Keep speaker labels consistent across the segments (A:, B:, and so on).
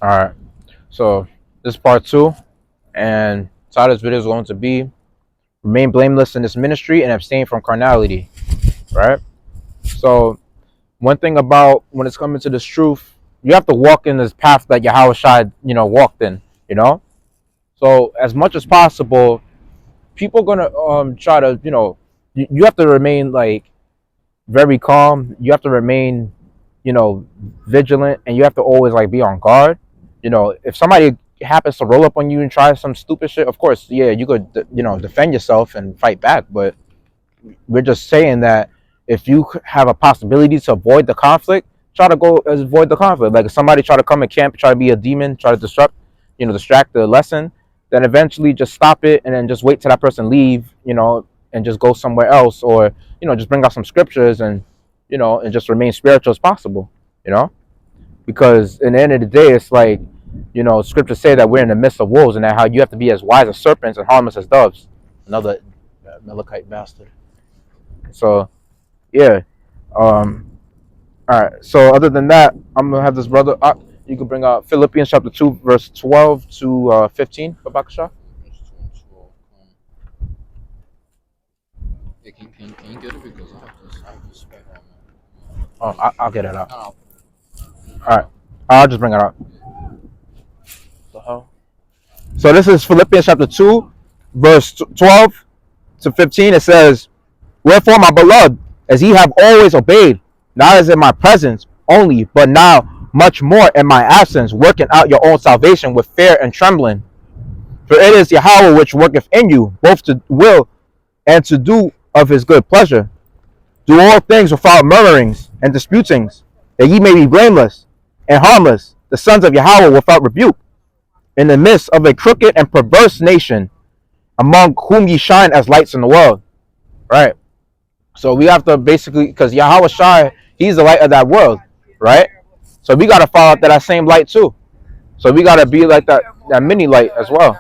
A: All right. So this is part 2, and title of this video is going to be remain blameless in this ministry and abstain from carnality. Right. So one thing about when it's coming to this truth, you have to walk in this path that Yahweh Shai, walked in. So as much as possible, people gonna try to you have to remain like very calm. You have to remain vigilant, and you have to always like be on guard. If somebody happens to roll up on you and try some stupid shit, of course, yeah, you could defend yourself and fight back. But we're just saying that if you have a possibility to avoid the conflict, try to go avoid the conflict. Like if somebody try to come in camp, try to be a demon, try to distract the lesson, then eventually just stop it and then just wait till that person leave, and just go somewhere else, or just bring out some scriptures and and just remain spiritual as possible, because in the end of the day, it's like scriptures say that we're in the midst of wolves, and that how you have to be as wise as serpents and harmless as doves. Another Melechite bastard. So yeah, all right. So other than that, I'm gonna have this brother. You can bring out Philippians chapter 2, verse 12 to 15. Babakasha.
B: Yeah, can you get it, because I have to spend on it.
A: Oh, I'll get it out. All right, I'll just bring it out. The hell? So this is Philippians chapter 2, verse 12 to 15. It says, "Wherefore, my beloved, as ye have always obeyed, not as in my presence only, but now much more in my absence, working out your own salvation with fear and trembling. For it is Yahweh which worketh in you, both to will and to do of his good pleasure. Do all things without murmurings and disputings, that ye may be blameless and harmless, the sons of Yahweh without rebuke, in the midst of a crooked and perverse nation, among whom ye shine as lights in the world." Right? So we have to basically, because Yahweh Shai, he's the light of that world, right? So we got to follow that same light too. So we got to be like that mini light as well.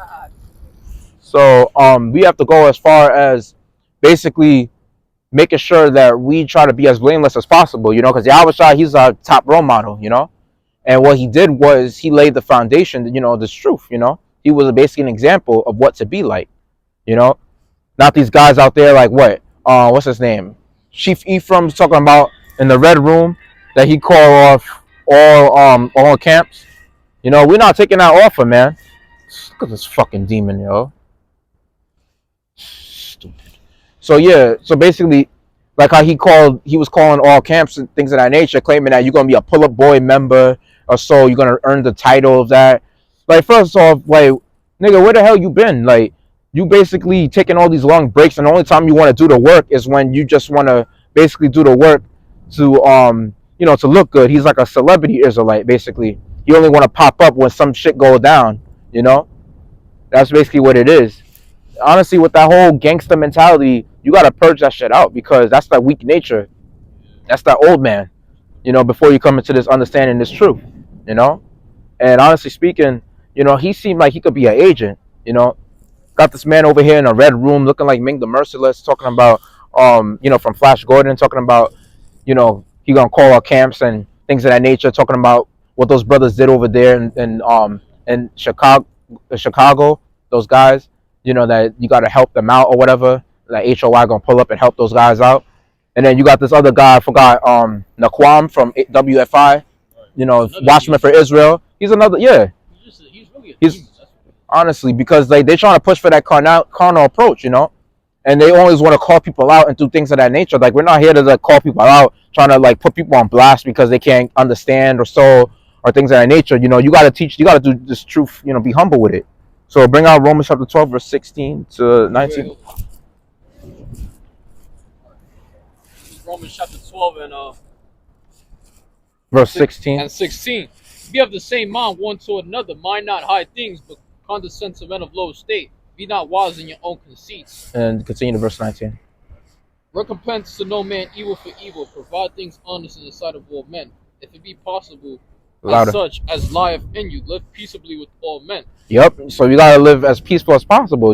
A: So we have to go as far as basically making sure that we try to be as blameless as possible, because Yahweh Shai, he's our top role model, and what he did was he laid the foundation, this truth, he was basically an example of what to be like, not these guys out there like what's his name? Chief Ephraim's talking about in the red room that he called off all camps. We're not taking that offer, man. Look at this fucking demon, yo. Stupid. So yeah, so basically, like how he was calling all camps and things of that nature, claiming that you're gonna be a pull-up boy member or so, you're gonna earn the title of that. Like, first off, like, nigga, where the hell you been? Like, you basically taking all these long breaks, and the only time you want to do the work is when you just want to basically do the work to to look good. He's like a celebrity Israelite, basically. He only want to pop up when some shit goes down. That's basically what it is. Honestly, with that whole gangster mentality, you gotta purge that shit out, because that's that weak nature. That's that old man. Before you come into this understanding, this truth. And honestly speaking, he seemed like he could be an agent. Got this man over here in a red room looking like Ming the Merciless, talking about from Flash Gordon, talking about he gonna call our camps and things of that nature, talking about what those brothers did over there in Chicago, those guys, that you gotta help them out or whatever. That HOI gonna pull up and help those guys out. And then you got this other guy, I forgot, Naquam from WFI, Watchman for Israel. He's another, yeah. He's honestly, because they trying to push for that carnal approach, and they always want to call people out and do things of that nature. Like, we're not here to like call people out, trying to like put people on blast because they can't understand or things of that nature. You got to teach, you got to do this truth, be humble with it. So bring out Romans chapter 12, verse 16 to 19.
C: Romans chapter 12 and
A: verse 16
C: and 16. Be of the same mind one toward another. Mind not high things, but condescend to men of low estate. Be not wise in your own conceits.
A: And continue to verse 19.
C: Recompense to no man evil for evil. Provide things honest in the sight of all men. If it be possible,
A: Louder.
C: As such as lieth in you, live peaceably with all men.
A: Yep. So you gotta live as peaceful as possible.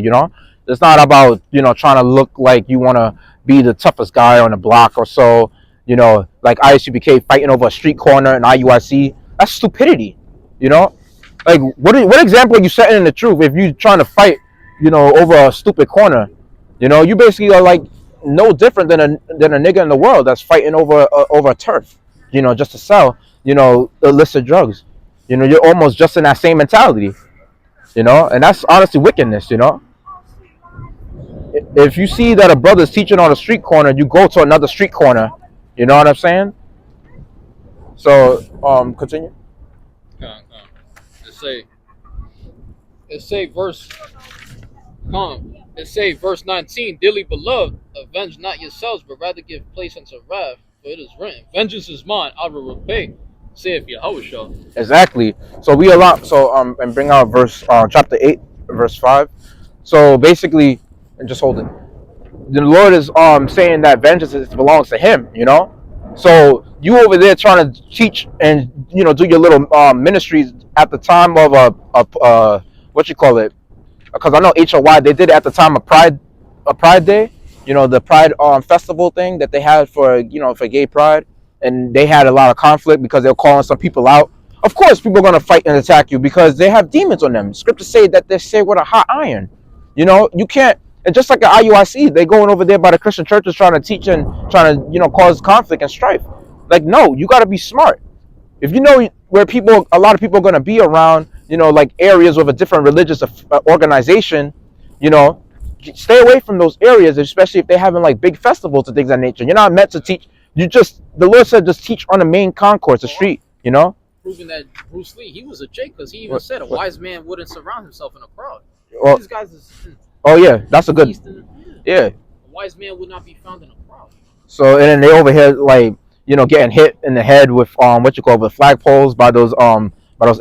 A: It's not about trying to look like you want to be the toughest guy on the block or so. Like ISUBK fighting over a street corner in IUIC. That's stupidity. You know, like what example are you setting in the truth if you trying to fight, over a stupid corner? You basically are like no different than a nigga in the world that's fighting over a turf. Just to sell illicit drugs. You're almost just in that same mentality. And that's honestly wickedness. If you see that a brother's teaching on a street corner, you go to another street corner. You know what I'm saying? So continue.
C: It say it say verse it say verse 19, dearly beloved, avenge not yourselves, but rather give place unto wrath, for it is written, vengeance is mine, I will repay, saith Yahweh.
A: Exactly. So and bring out verse chapter 8, verse 5. So basically, and just hold it. The Lord is saying that belongs to Him. So you over there trying to teach and do your little ministries at the time of a what you call it? Because I know HOY, they did it at the time of Pride Day. The Pride festival thing that they had for gay pride, and they had a lot of conflict because they were calling some people out. Of course, people are gonna fight and attack you because they have demons on them. Scriptures say that they say with a hot iron. You can't. And just like the IUIC, they going over there by the Christian churches trying to teach and trying to cause conflict and strife. Like, no, you got to be smart. If you know where a lot of people are going to be around, like areas with a different religious organization, you know, stay away from those areas, especially if they're having like big festivals and things of that nature. You're not meant to teach. The Lord said, just teach on the main concourse, the street,
C: Proving that Bruce Lee, he was a Jake, because he even said a wise man wouldn't surround himself in a crowd.
A: Well,
C: These guys is
A: oh yeah, that's a good. Yeah.
C: A wise man would not be found in a crowd.
A: So and then they over here like getting hit in the head with with flagpoles by those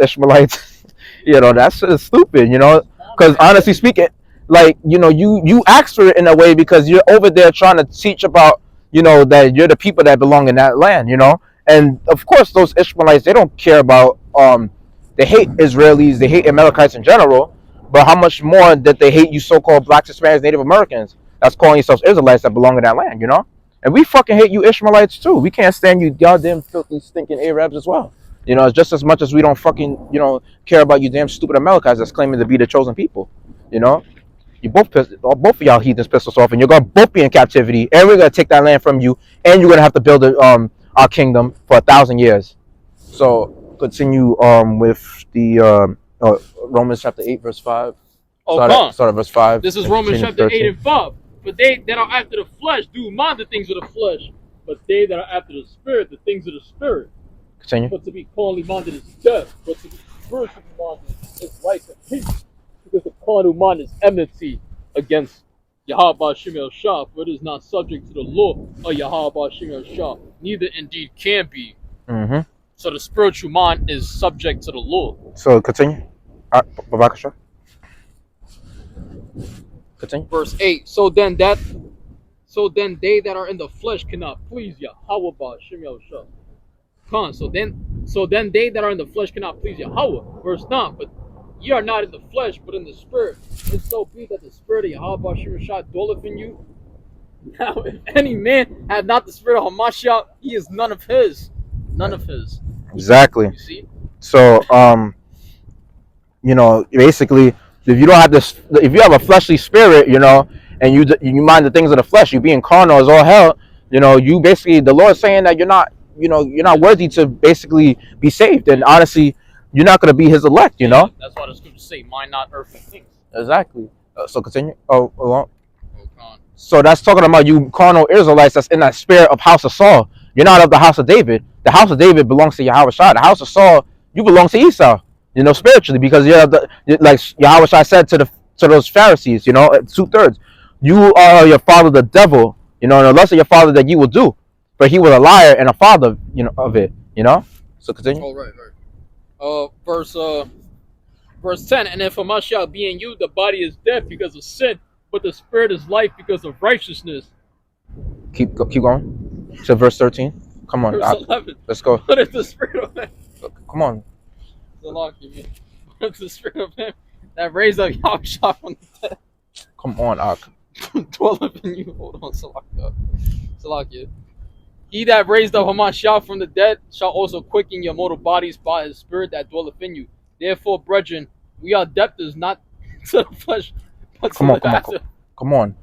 A: Ishmaelites. That's just stupid. Because honestly speaking, like you asked for it in a way because you're over there trying to teach about that you're the people that belong in that land. And of course those Ishmaelites, they don't care about they hate Israelis, they hate Amalekites in general. But how much more that they hate you so-called blacks, Hispanics, Native Americans that's calling yourselves Israelites that belong in that land, And we fucking hate you Ishmaelites too. We can't stand you goddamn filthy stinking Arabs as well. It's just as much as we don't fucking, care about you damn stupid Amalekites that's claiming to be the chosen people. You both of y'all heathens pissed us off, and you're gonna both be in captivity, and we're gonna take that land from you, and you're gonna have to build our kingdom for 1,000 years. So continue with the Romans chapter 8, verse 5. Start at verse 5.
C: This is Romans chapter 8 and 5. For they that are after the flesh do mind the things of the flesh, but they that are after the spirit, the things of the spirit.
A: Continue.
C: But to be carnally minded is death, but to be spiritually minded is life and peace. Because the carnal mind is enmity against Yahweh Shemel Shah, for it is not subject to the law of Yahweh Shemel Shah, neither indeed can be.
A: Mm-hmm.
C: So the spiritual mind is subject to the law.
A: So continue. Continue.
C: Verse 8. So then they that are in the flesh cannot please Yahweh Shemel Shah. So then they that are in the flesh cannot please Yahweh. Verse 9. But ye are not in the flesh, but in the spirit. If so be that the spirit of Yahweh Shemel Shah dwelleth in you. Now, if any man have not the spirit of Hamashiach, he is none of his. None of his.
A: Exactly.
C: You see?
A: So, basically, if you don't have this, if you have a fleshly spirit, and you mind the things of the flesh, you being carnal as all hell, you basically, the Lord's saying that you're not worthy to basically be saved, and honestly, you're not going to be His elect,
C: That's why the scriptures say, mind not earthly things.
A: Exactly. So continue. So that's talking about you carnal Israelites that's in that spirit of house of Saul. You're not of the house of David. The house of David belongs to Yahweh Shai. The house of Saul, you belong to Esau. Spiritually, because like Yahweh Shai said to those Pharisees, 2/3, you are your father the devil, and the lust of your father that you will do, but he was a liar and a father, of it, So continue.
C: Oh, right. Verse 10. And if Hamashiach be in you, the body is dead because of sin, but the spirit is life because of righteousness.
A: Keep going. To verse 13. Come on.
C: Verse 11.
A: Let's go.
C: But if the spirit of him,
A: come on.
C: But if the spirit of him that raised up Yahweh from the dead,
A: come on, Ak.
C: dwelleth in you. Hold on, Salakia. He that raised up Hamashiach from the dead shall also quicken your mortal bodies by his spirit that dwelleth in you. Therefore, brethren, we are debtors not to the flesh, but to
A: Come on,
C: live after
A: come on.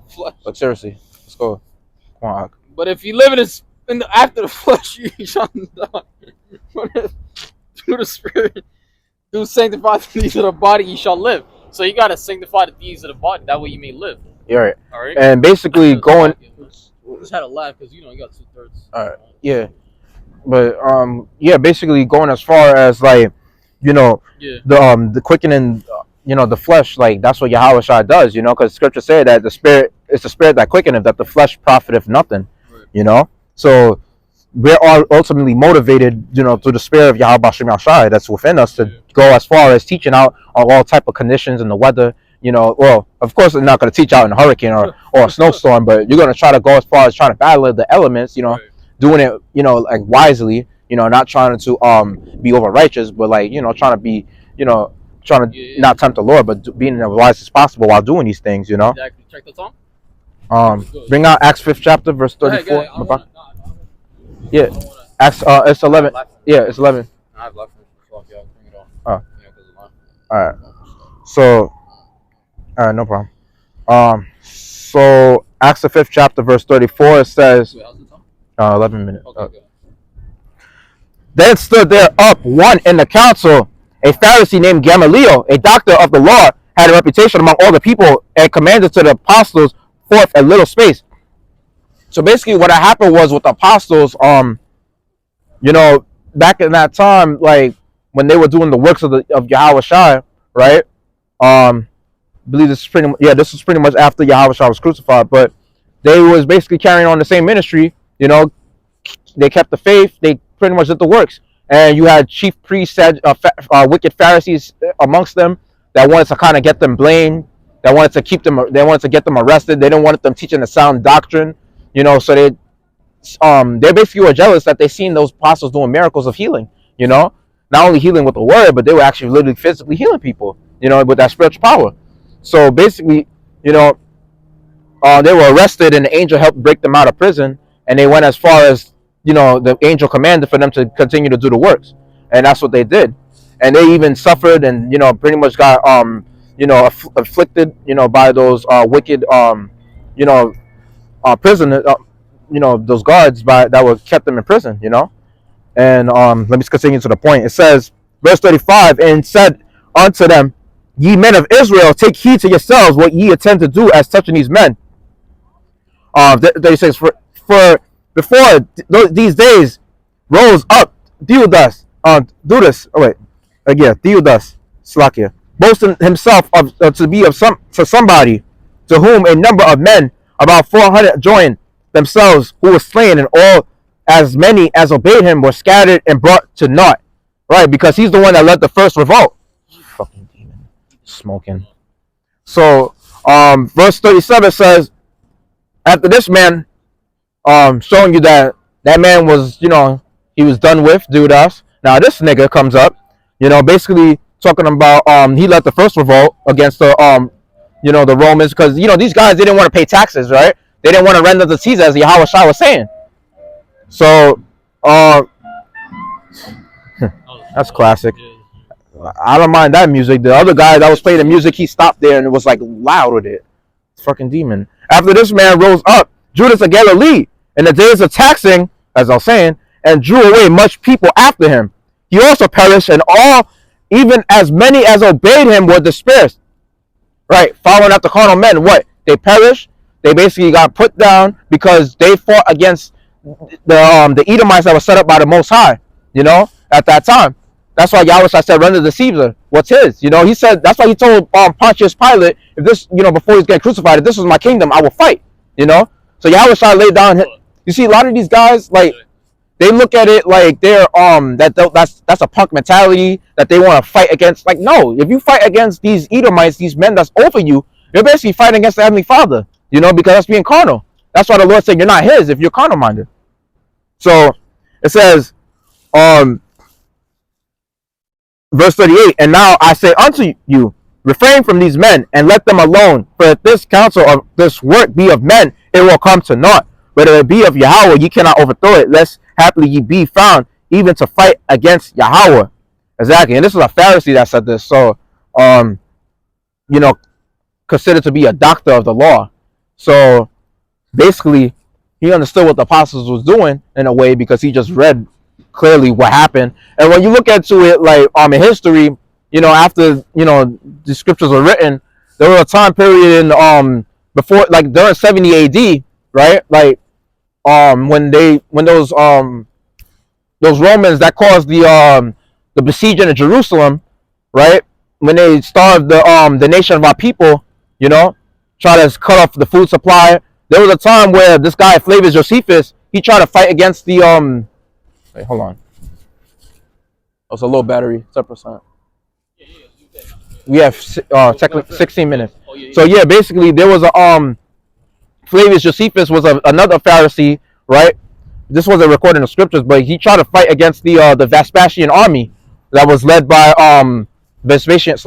C: the flesh.
A: Like seriously, let's go. Come on, Ak.
C: But if you live after the flesh, you shall die. But if through the spirit, through sanctify the deeds of the body, you shall live. So you gotta sanctify the deeds of the body. That way you may live.
A: You're right.
C: All right.
A: And basically going.
C: Just had a laugh because you got 2/3.
A: All right. Yeah. But yeah, basically going as far as like, the quickening, the flesh, like that's what Yahweh Shai does, because Scripture said that the spirit, it's the spirit that quickeneth, that the flesh profiteth nothing,
C: Right.
A: So we're all ultimately motivated, through the spirit of Yahweh Shem Shai that's within us to go as far as teaching out on all type of conditions in the weather. Well, of course, they're not going to teach out in a hurricane or a snowstorm, but you're going to try to go as far as trying to battle the elements,
C: Right.
A: doing it, like wisely, not trying to be over righteous, but like, trying to be, trying to not tempt the Lord, but being as wise as possible while doing these things,
C: Exactly. Check the song.
A: Bring out Acts 5th chapter, verse 34. Yeah, Acts, it's 11. Yeah, it's 11.
C: I have left for the bring it on.
A: Oh. All right. So, all right, no problem. So Acts the 5th chapter, verse 34, it says,
C: Wait, how's the song?
A: 11 minutes.
C: Okay,
A: Then stood there up one in the council, a Pharisee named Gamaliel, a doctor of the law, had a reputation among all the people, and commanded to the apostles forth a little space. So basically, what happened was with the apostles, back in that time, like when they were doing the works of Yahweh Shai, right? I believe this is pretty much after Yahweh Shai was crucified, but they was basically carrying on the same ministry. They kept the faith. They pretty much did the works. And you had chief priests, wicked Pharisees amongst them that wanted to kind of get them blamed. That wanted to keep them. They wanted to get them arrested. They didn't want them teaching the sound doctrine. So they basically were jealous that they seen those apostles doing miracles of healing. Not only healing with the word, but they were actually literally physically healing people. With that spiritual power. So basically, they were arrested, and the angel helped break them out of prison. And they went as far as the angel commanded for them to continue to do the works, and that's what they did. And they even suffered, and pretty much got afflicted, by those wicked prisoners, those guards that were kept them in prison. And let me just continue to the point. It says, verse 35, and said unto them, ye men of Israel, take heed to yourselves what ye intend to do as touching these men. 36, for before these days rose up Theudas, Slakia, boasting himself to be of somebody, to whom a number of men, about 400, joined themselves, who were slain, and all as many as obeyed him were scattered and brought to naught. Right, because he's the one that led the first revolt. Fucking demon, smoking. So, verse 37 says, after this man, showing you that man was, he was done with, due to us. Now this nigga comes up, basically talking about, he led the first revolt against the, the Romans, because, these guys didn't want to pay taxes, right? They didn't want to render the Caesar, as Yahweh Shai was saying. So, that's classic. I don't mind that music. The other guy that was playing the music, he stopped there and it was like loud with it. It's fucking demon. After this man rose up, Judas of Galilee, in the days of taxing, as I was saying, and drew away much people after him. He also perished, and all, even as many as obeyed him, were dispersed. Right, following after carnal men, what? They perished. They basically got put down because they fought against the Edomites that were set up by the Most High, at that time. That's why Yahweh said, render the Caesar what's his. He said, that's why he told Pontius Pilate, if this, before he's getting crucified, if this was my kingdom, I will fight. So Yahweh laid down. You see, a lot of these guys, like, they look at it like they're that's a punk mentality, that they want to fight against. Like, no, if you fight against these Edomites, these men that's over you, you're basically fighting against the Heavenly Father. Because that's being carnal. That's why the Lord said you're not his if you're carnal minded. So it says, verse 38, and now I say unto you, refrain from these men, and let them alone. For if this counsel of this work be of men, it will come to naught. But if it be of Yahweh, ye cannot overthrow it, lest happily ye be found even to fight against Yahweh. Exactly. And this is a Pharisee that said this. So, you know, considered to be a doctor of the law. So basically, he understood what the apostles was doing in a way because he just read clearly what happened. And when you look into it, like in history, you know, after the scriptures were written, there was a time period in before, like during 70 AD, right? Like when those Romans that caused the besieging of Jerusalem, right? When they starved the nation of our people, you know, try to cut off the food supply. There was a time where this guy Flavius Josephus, he tried to fight against the Wait, hold on. Oh, it's a low battery, 10%. We have 16 minutes. So yeah, basically there was a Flavius Josephus was another Pharisee, right? This wasn't recorded in the scriptures, but he tried to fight against the Vespasian army that was led by Vespasian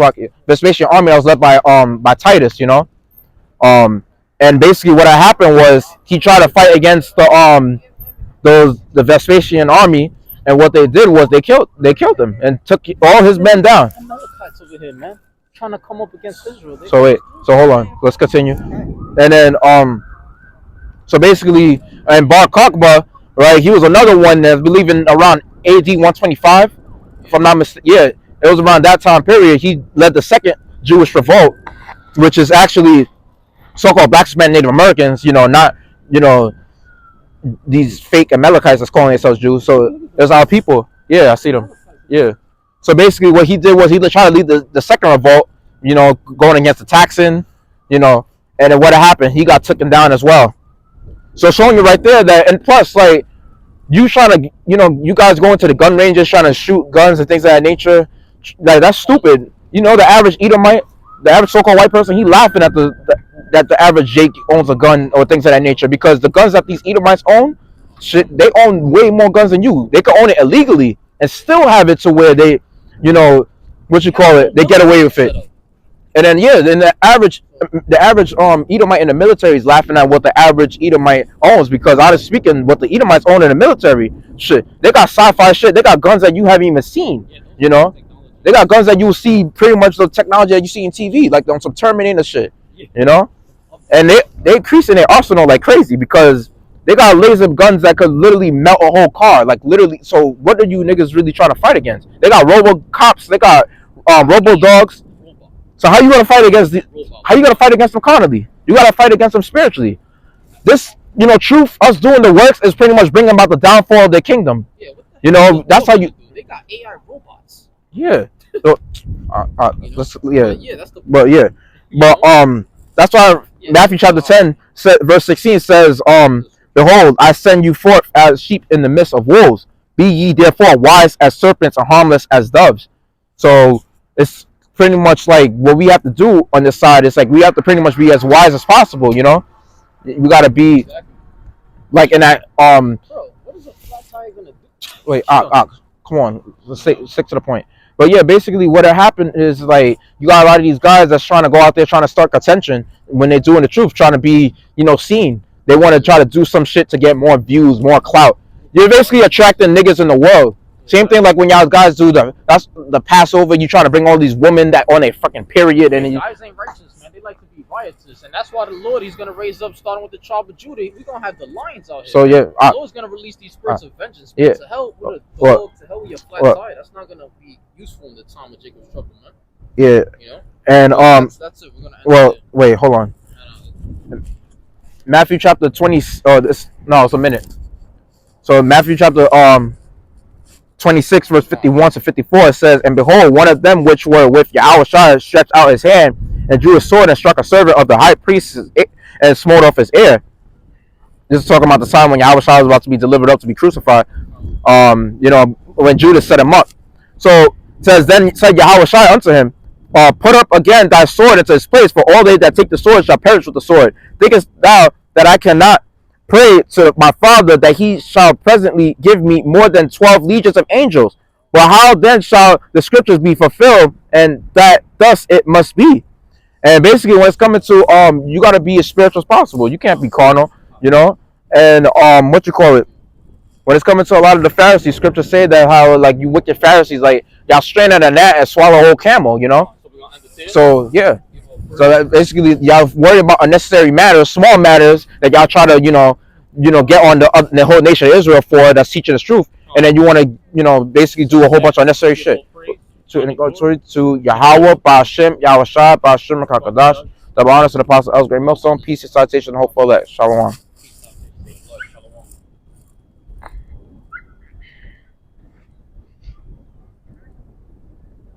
A: army that was led by Titus, you know. And basically what had happened was he tried to fight against the Vespasian army, and what they did was they killed him and took all his men down.
C: Amalekites over here, man, trying to come up against Israel.
A: So wait, so hold on, let's continue. And then so basically, and Bar Kokhba, right? He was another one that's believing around AD 125, if I'm not mistaken. Yeah, it was around that time period. He led the second Jewish revolt, which is actually so-called Black Native Americans. You know, not these fake Amalekites that's calling themselves Jews. So there's our people. Yeah, I see them. Yeah. So basically, what he did was he tried to lead the second revolt. You know, going against the Taxon. You know, and then what happened? He got taken down as well. So showing you right there that, and plus, like, you trying to, you guys going to the gun ranges trying to shoot guns and things of that nature, like, that's stupid. You know, the average Edomite, the average so-called white person, he laughing at that the average Jake owns a gun or things of that nature, because the guns that these Edomites own, shit, they own way more guns than you. They can own it illegally and still have it to where they, they get away with it. And then then the average Edomite in the military is laughing at what the average Edomite owns, because honestly speaking, what the Edomites own in the military, shit, they got sci-fi shit. They got guns that you haven't even seen. You know, they got guns that you see pretty much the technology that you see in TV, like on some Terminator shit. You know, and they increasing their arsenal like crazy because they got laser guns that could literally melt a whole car, like literally. So what are you niggas really trying to fight against? They got robo cops. They got robo dogs. So how you gonna fight against them carnally? You gotta fight against them spiritually. This, truth, us doing the works is pretty much bringing about the downfall of their kingdom. Yeah, that's how you.
C: They got AI robots.
A: Yeah. So, that's the. But that's why Matthew chapter 10 verse 16 says, "Behold, I send you forth as sheep in the midst of wolves. Be ye therefore wise as serpents and harmless as doves." So it's pretty much like what we have to do on this side. It's like we have to pretty much be as wise as possible. We got to be like in that.
C: Bro, what is a flat tire gonna do?
A: Wait, come on, let's stick to the point. But yeah, basically what happened is, like, you got a lot of these guys that's trying to go out there trying to start attention when they're doing the truth, trying to be seen. They want to try to do some shit to get more views, more clout. You're basically attracting niggas in the world. Same thing like when y'all guys do the Passover, you trying to bring all these women that on a fucking period, and
C: guys ain't righteous, man. They like to be riotous, and that's why the Lord, he's gonna raise up, starting with the tribe of Judah. We're gonna have the lions out here.
A: So yeah,
C: the Lord's gonna release these spirits of vengeance. To hell with a dog, to hell with your flat tire. That's not gonna be useful in the time of Jacob's trouble, man.
A: Yeah. And
C: that's it. We're gonna end
A: wait, hold on. Matthew chapter 20. It's a minute. So Matthew chapter 26 verse 51 to 54, it says, "And behold, one of them which were with Yahushua stretched out his hand and drew a sword and struck a servant of the high priest and smote off his ear." This is talking about the time when Yahushua was about to be delivered up to be crucified. When Judas set him up. So it says, "Then said Yahushua unto him, put up again thy sword into its place, for all they that take the sword shall perish with the sword. Thinkest thou that I cannot pray to my Father that he shall presently give me more than 12 legions of angels? But how then shall the scriptures be fulfilled, and that thus it must be?" And basically when it's coming to you got to be as spiritual as possible. You can't be carnal. And what you call it? When it's coming to a lot of the Pharisees, scriptures say that how like you wicked Pharisees, like y'all strain at a gnat and swallow a whole camel, you know.
C: So we're gonna end this here.
A: So yeah. So that basically, y'all worry about unnecessary matters, small matters that y'all try to, get on the whole nation of Israel for that's teaching the truth, and then you want to, basically do a whole bunch of unnecessary shit. To Yahweh, Ba'Shem, Yahweh Shai, Ba'Shem, Kakadash, the honors of the Apostle, Els, Great Millstone, peace and citation, hope for that. Shalom.